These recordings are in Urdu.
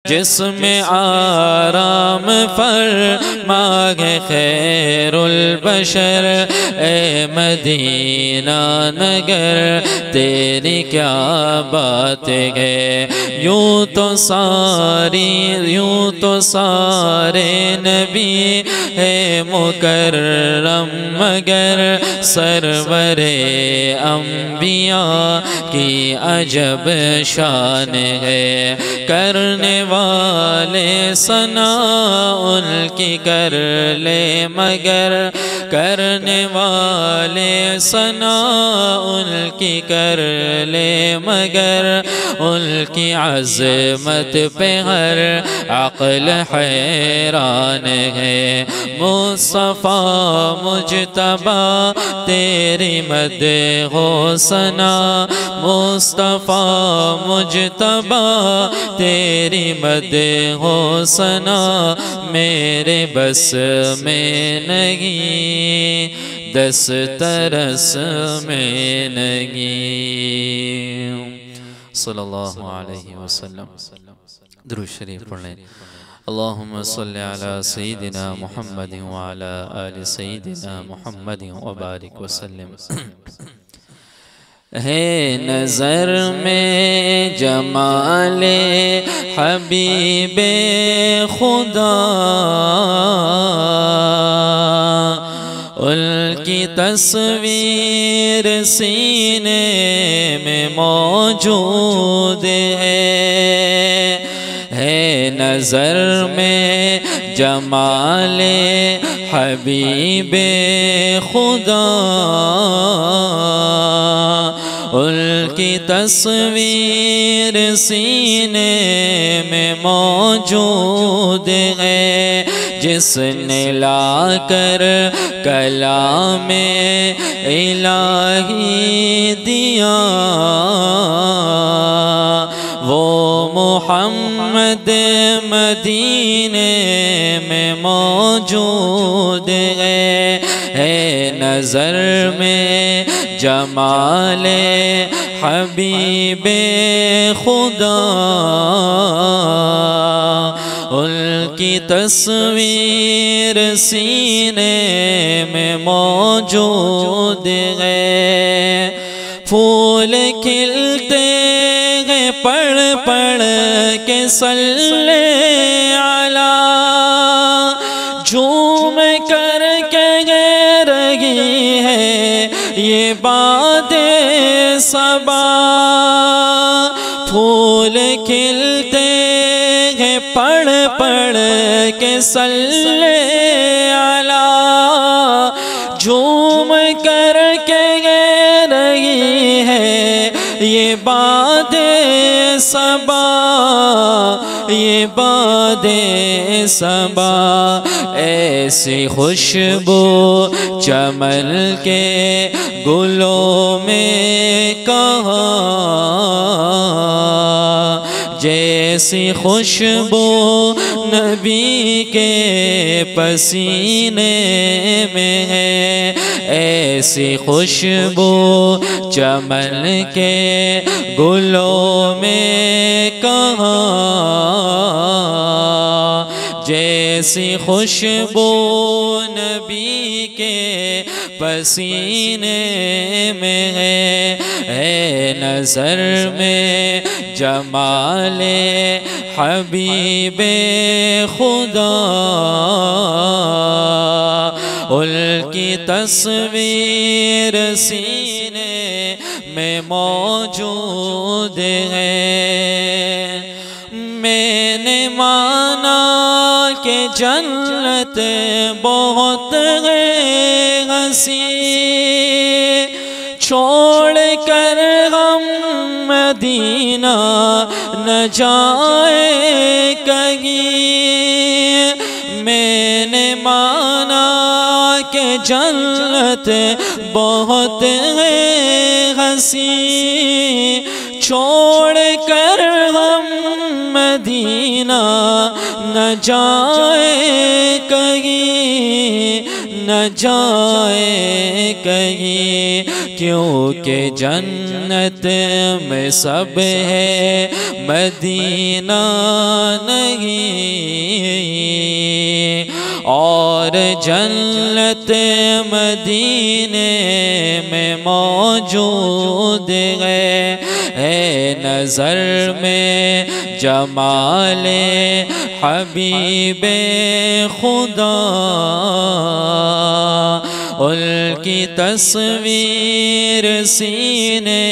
جس میں آرام فرمائے خیر البشر، اے مدینہ نگر تیری کیا بات ہے، یوں تو سارے نبی ہے مکرم، مگر سرور انبیاء کی عجب شان ہے، کرنے والے ثنا ان کی کر لے مگر، کرنے والے ثنا ان کی کر لے مگر، ان کی عظمت پہ ہر عقل حیران ہے، مصطفیٰ مجتبیٰ تیری مدح و ثنا، مصطفیٰ مجتبیٰ تیری مدح و ثنا، میرے بس میں نہیں دسترس میں نہیں۔ صلی اللہ علیہ وسلم۔ درود شریف پڑھیں۔ اللہم صلی علی سیدنا محمد وعلی آل سیدنا محمد وبارک وسلم۔ ہے نظر میں جمال حبیب خدا، ان کی تصویر سینے میں موجود ہے نظر میں جمال حبیب خدا، ان کی تصویر سینے میں موجود ہے، جس نے لا کر کلام الہی دیا، وہ محمد مدینے میں موجود ہے نظر میں جمال حبیب خدا، ان کی تصویر سینے میں موجود ہے، پھول کھلتے ہیں پڑھ پڑھ کے صلی علی، جھوم کر کے رہی ہے یہ باد صبا، پھول کھلتے ہیں پڑھ پڑھ کے صلی علی، جھوم کر کے رہی ہے یہ باد صبا، یہ باد صبا، ایسی خوشبو چمن کے گلوں میں کہاں، جیسی خوشبو نبی کے پسینے میں ہے، ایسی خوشبو چمن کے گلوں میں کہاں، جیسی خوشبو نبی کے پسینے میں ہے نظر میں جمال حبیب خدا، ان کی تصویر سینے میں موجود ہے، میں نے مانا کہ جنت بہت ہنسی، چھوڑ کر ہم مدینہ نہ جائے کہیں، میں نے مانا کہ جنت بہت ہنسی، چھوڑ کر ہم مدینہ نہ جائے کہیں، نہ جائے کہیں، کیونکہ جنت میں سب ہے مدینہ نہیں، نہیں اور جنت مدینے میں موجود ہے نظر میں جمال حبیب خدا ان کی تصویر سینے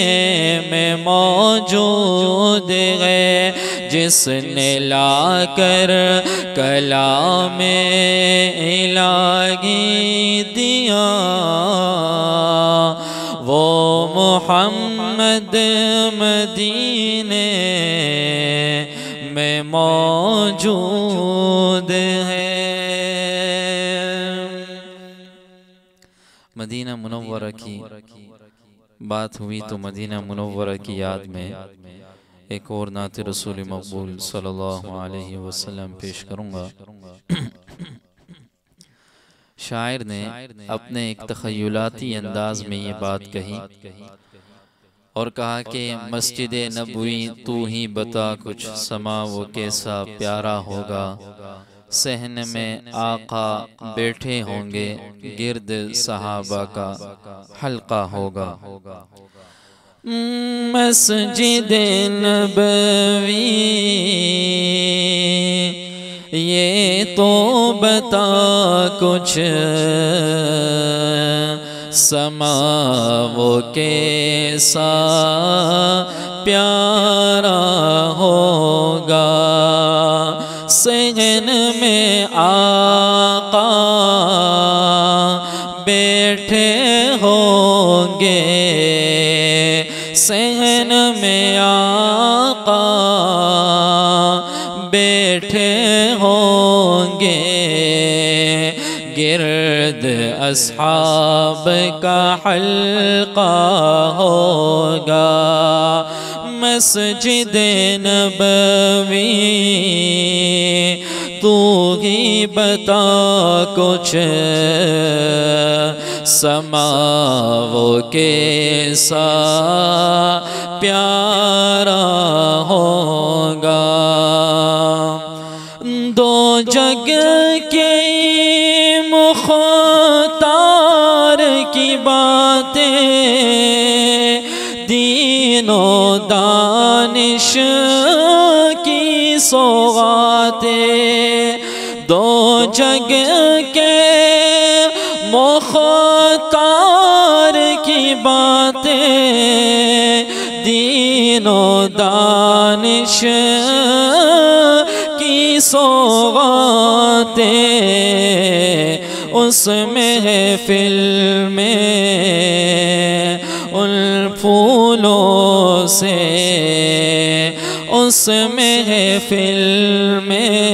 میں موجود ہے جس نے لا کر کلام الہی دیا وہ محمد مدینے میں موجود ہے۔ مدینہ منورہ کی بات ہوئی تو مدینہ منورہ کی یاد میں ایک اور نعت رسول مقبول صلی اللہ علیہ وسلم پیش کروں گا۔ شاعر نے اپنے ایک تخیلاتی انداز میں یہ بات کہی اور کہا کہ مسجد نبوی تو ہی بتا کچھ سما وہ کیسا پیارا ہوگا، صحن میں آقا بیٹھے ہوں گے گرد صحابہ کا حلقہ ہوگا۔ مسجد نبوی یہ تو بتا کچھ سما وہ کیسا پیارا ہوگا، صحن میں آقا بیٹھے ہوں گے، صحن میں آقا بیٹھے ہوں گے، گرد اصحاب کا حلقہ ہوگا۔ مسجد نبوی تو ہی بتا کچھ سما وہ کیسا پیارا ہوگا۔ دو جگ کے مختار کی باتیں دین و دانش کی سوغاتیں، دو جگ کے مختار کی باتیں دین و دانش کی سوغاتیں، اس محفل میں ان پھولوں سے، اس محفل میں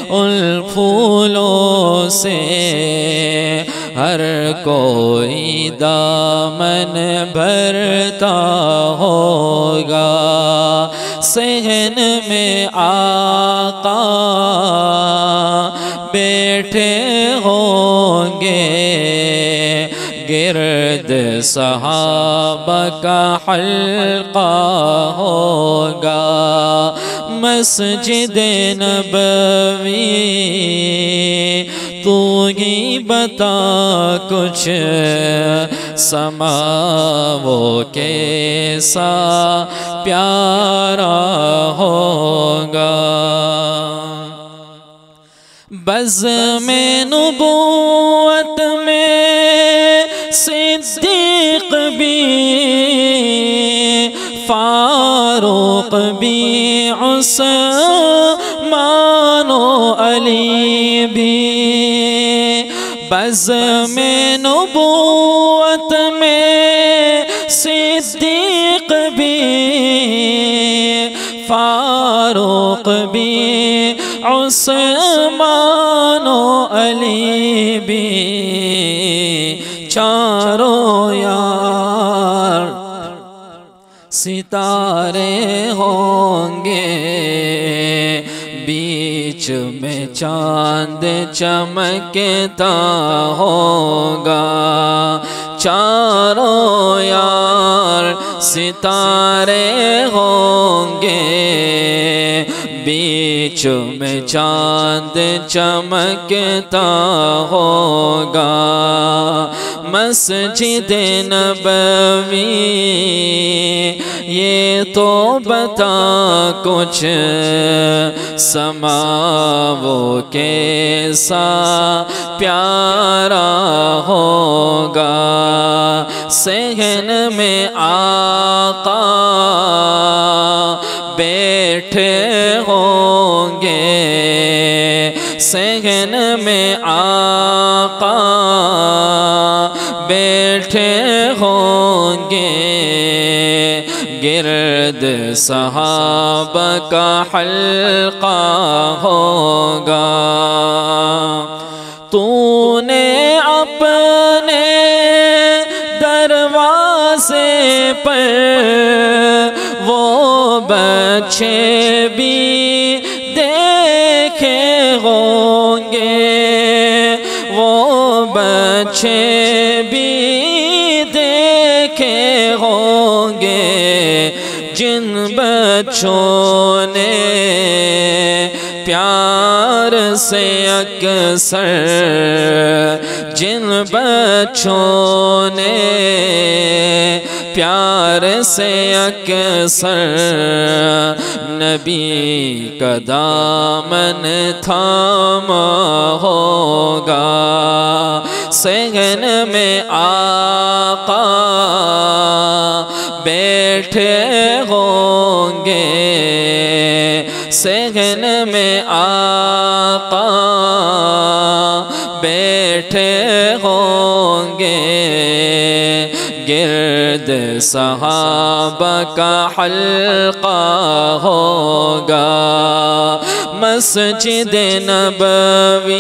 ان پھولوں سے ہر کوئی دامن بھرتا ہوگا، صحن میں آقا بیٹھے ہوں گے، گرد صحابہ کا حلقہ ہوگا۔ مسجد نبوی تو ہی بتا کچھ سما وہ کیسا پیارا ہوگا۔ بزم نبوت میں صدیق بھی، فاروق بھی، عثمان و علی بھی، بزم نبوت میں صدیق بھی، فاروق بھی، عثمان و علی بھی، چاروں یار ستارے ہوں گے، بیچ میں چاند چمکتا ہوگا، چاروں یار ستارے ہوں گے، بیچ میں چاند چمکتا ہوگا مسجد نبوی یہ تو بتا کچھ سما وہ کیسا پیارا ہوگا صحن میں آقا بیٹھے ہوں گے صحن میں آقا بیٹھے ہوں گے گرد صحابہ کا حلقہ ہوگا تو نے اپنے دروازے پر وہ بچے بھی دیکھے ہوں گے وہ بچے بھی دیکھے ہوں گے جن بچوں نے پیار سے اکثر جن بچوں نے پیار سے اکثر نبی کا دامن تھاما ہوگا صحن میں آقا بیٹھے ہوں گے صحن میں آقا بیٹھے ہوں گے گرد صحابہ کا حلقہ ہوگا مسجد نبوی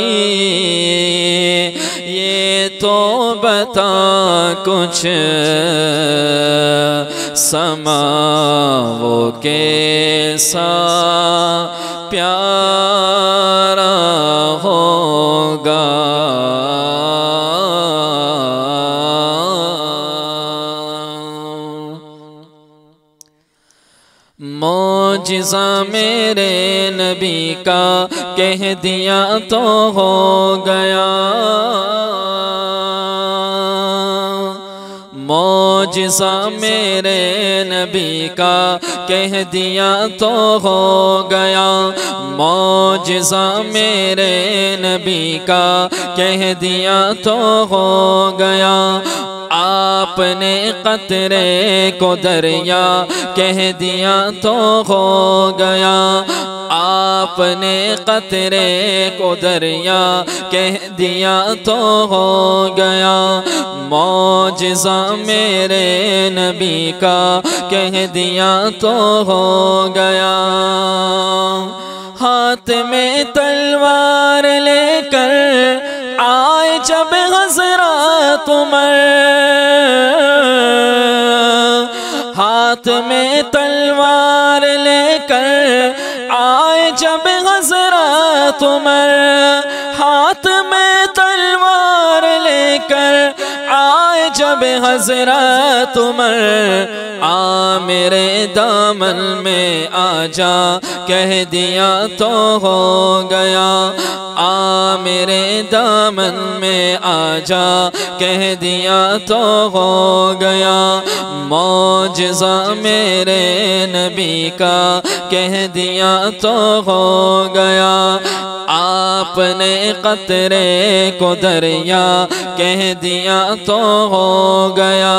یہ تو بتا کچھ سما وہ کیسا پیارا ہوگا معجزہ میرے نبی کا کہہ دیا تو ہو گیا معجزہ میرے نبی کا کہہ دیا تو ہو گیا معجزہ میرے نبی کا کہہ دیا تو ہو گیا آپ نے قطرے کو دریا کہہ دیا تو ہو گیا آپ نے قطرے کو دریا کہہ دیا تو ہو گیا معجزہ میرے نبی کا کہہ دیا تو ہو گیا ہاتھ میں تلوار لے کر آئے جب حضرات عمر ہاتھ میں تلوار لے کر آئے جب حضرات عمر ہاتھ میں تلوار لے کر آئے جب حضرات عمر آ میرے دامن میں آ جا کہہ دیا تو ہو گیا آ میرے دامن میں آ جا کہہ دیا تو ہو گیا معجزہ میرے نبی کا کہہ دیا تو ہو گیا آپ نے قطرے کو دریا کہہ دیا تو ہو گیا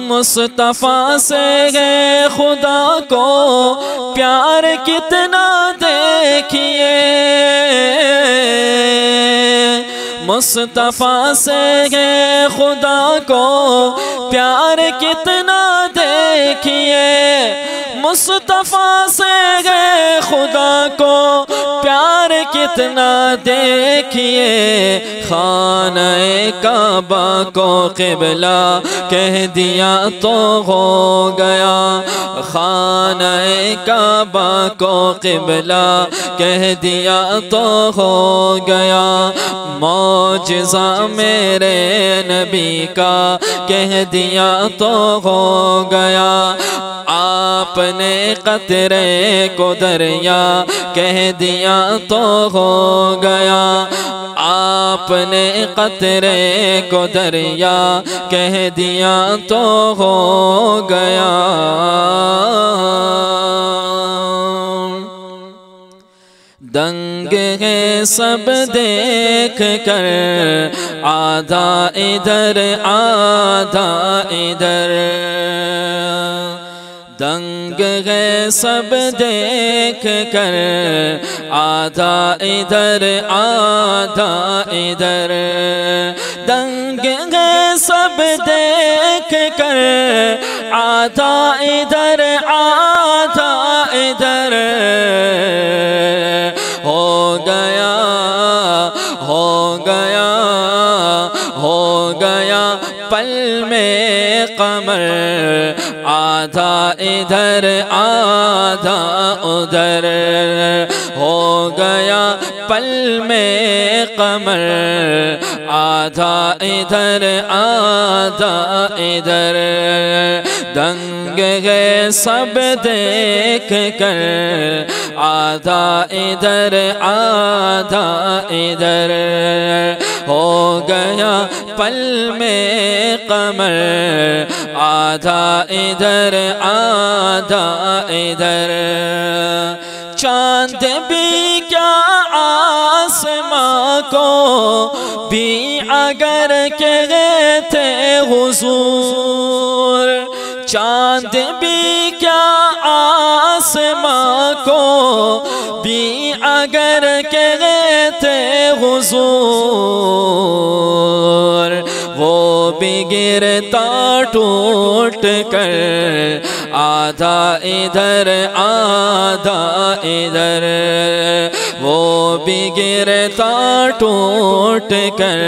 مصطفیٰ سے ہے خدا کو پیار کتنا دیکھیے مصطفیٰ سے ہے خدا کو پیار کتنا دیکھیے مصطفیٰ سے ہے خدا کو پیار کتنا دیکھیے خانہ کعبہ کو قبلہ کہہ دیا تو ہو گیا خانہ کعبہ کو قبلہ کہہ دیا تو ہو گیا معجزہ میرے نبی کا کہہ دیا تو ہو گیا آپ نے قطرے کو دریا کہہ دیا تو ہو گیا آپ نے قطرے کو دریا کہہ دیا تو ہو گیا دنگ ہے سب دیکھ کر آدھا ادھر آدھا ادھر دنگ ہے سب دیکھ کر آدھا ادھر آدھا ادھر دنگ ہے سب دیکھ کر آدھا ادھر آدھا ادھر ہو گیا ہو گیا ہو گیا پل میں قمر آدھا ادھر آدھا ادھر ہو گیا پل میں قمر آدھا ادھر آدھا ادھر دنگ ہے سب دیکھ کر آدھا ادھر آدھا ادھر ہو گیا پل میں قمر آدھا ادھر آدھا ادھر چاند بھی کیا آسماں کو بھی اگر کہے تھے حضور چاند بھی کیا آسماں کو بھی اگر کہے تھے حضور وہ بھی گرتا ٹوٹ کر آدھا ادھر آدھا ادھر وہ بھی گرتا ٹوٹ کر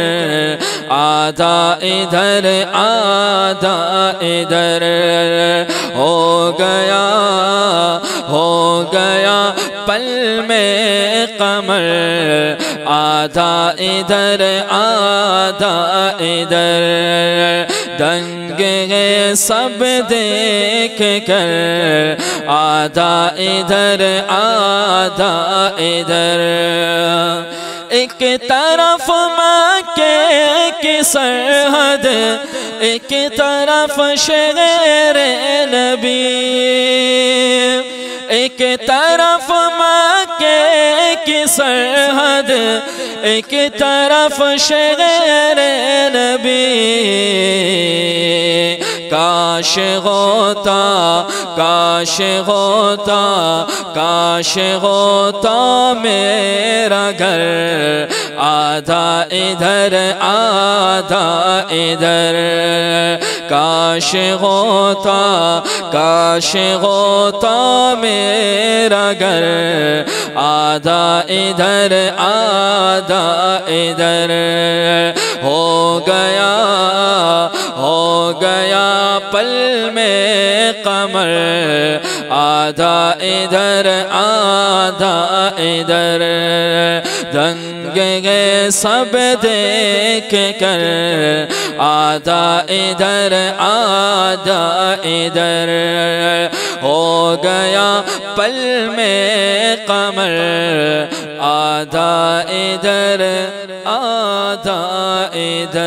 آدھا ادھر آدھا ادھر ہو گیا پل میں قمر آدھا ادھر آدھا ادھر دنگ ہے سب دیکھ کر آدھا ادھر آدھا ادھر ایک طرف مکے کی سرحد ایک طرف شہر نبی ایک طرف مکے کی سرحد ایک طرف شہر نبی کاش ہوتا کاش ہوتا کاش ہوتا میرا گھر آدھا ادھر آدھا ادھر کاش ہوتا کاش ہوتا میرا گھر آدھا ادھر آدھا ادھر ہو گیا پل میں قمر آدھا ادھر آدھا ادھر دنگ ہے سب دیکھ کر آدھا ادھر آدھا ادھر ہو گیا پل میں قمر آدھا ادھر آدھا ادھر